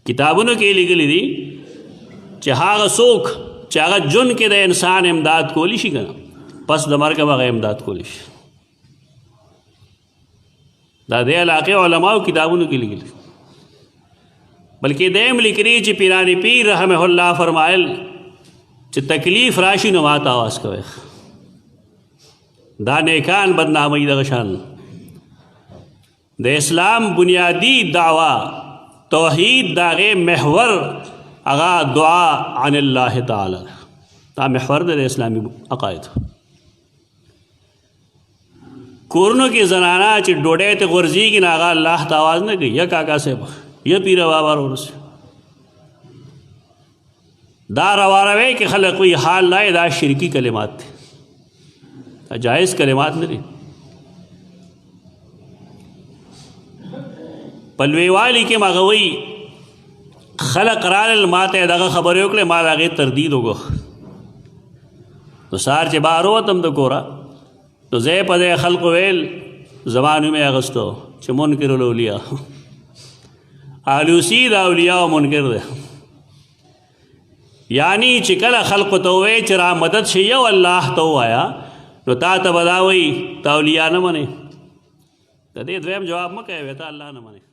کتابونو کې لیکلي دي چې هغه څوک چې هغه جون کې د انسان امداد کولی شي که نه پس د مرګه به هغه امداد کولی شي. دا د علاقې علماو کتابونو کې لیکلي بلکې دیم لیکلي چې پیران پیر رحمه الله فرمایل چې تکلیف راشي نو ماته آواز کوئ. دا نیکان بدنامي دغه شان د اسلام بنیادی دعوه توحید داغه محور هغه دعا عن الله تعالی دا محور د اسلامي عقاید. کورنو کې زنانا چې ډوډۍ ته غورځېږي نه هغه الله ته آواز نه کوي یا کاکا صاحب یا پیر بابا ورسې دا رواروي کې خلک کوئی حال لای دا شرکی کلمات دي دا جائز کلمات نه دي. پلویوالی کې مغوي خلق رال ماته دغه خبرې وکړې ما د هغې تردید وکړو نو سهار چې بهر ووتم د کوره نو ځای په ځای خلقو ویل زما نوم یې اخیستو چې منکر الاولیاء آلوسی د اولیاء منکر دی. یعنی چې کله خلقو ته ووایې چې را مدد شي یو الله ته ووایه نو تا ته به دا وایي ته اولیاء نه منې. د دې دویم جواب مه کوې ته الله نه منې.